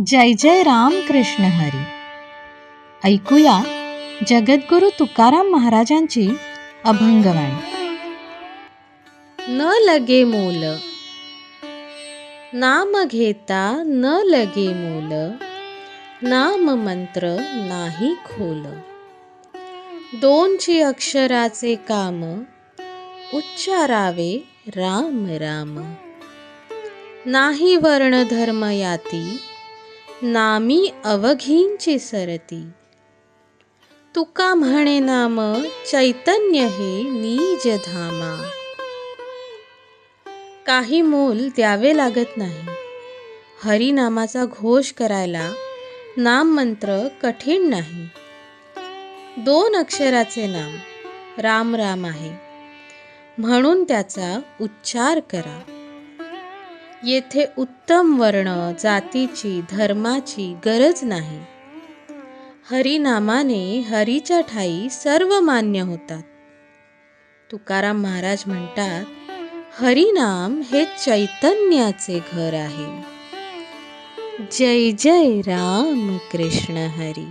जय जय राम कृष्ण हरी. ऐकूया जगद्गुरु तुकाराम महाराजांची अभंगवाणी. न लगे मोल, नाम घेता न लगे मोल, नाम मंत्र नाही खोल. दोनची अक्षराचे काम, उच्चारावे राम राम. नाही वर्ण धर्म याती, नामी अवघींची सरती. तुका म्हणे नाम चैतन्य हे निज धामा. काही मोल द्यावे लागत नाही. हरिनामाचा घोष करायला नाम मंत्र कठीण नाही. 2 अक्षराचे नाम राम राम आहे, म्हणून त्याचा उच्चार करा. येथे उत्तम वर्ण, जातीची, धर्माची गरज नाही. हरिनामाने हरीच्या ठाई सर्व मान्य होतात. तुकाराम महाराज म्हणतात, हरिनाम हे चैतन्याचे घर आहे. जय जय राम कृष्ण हरी.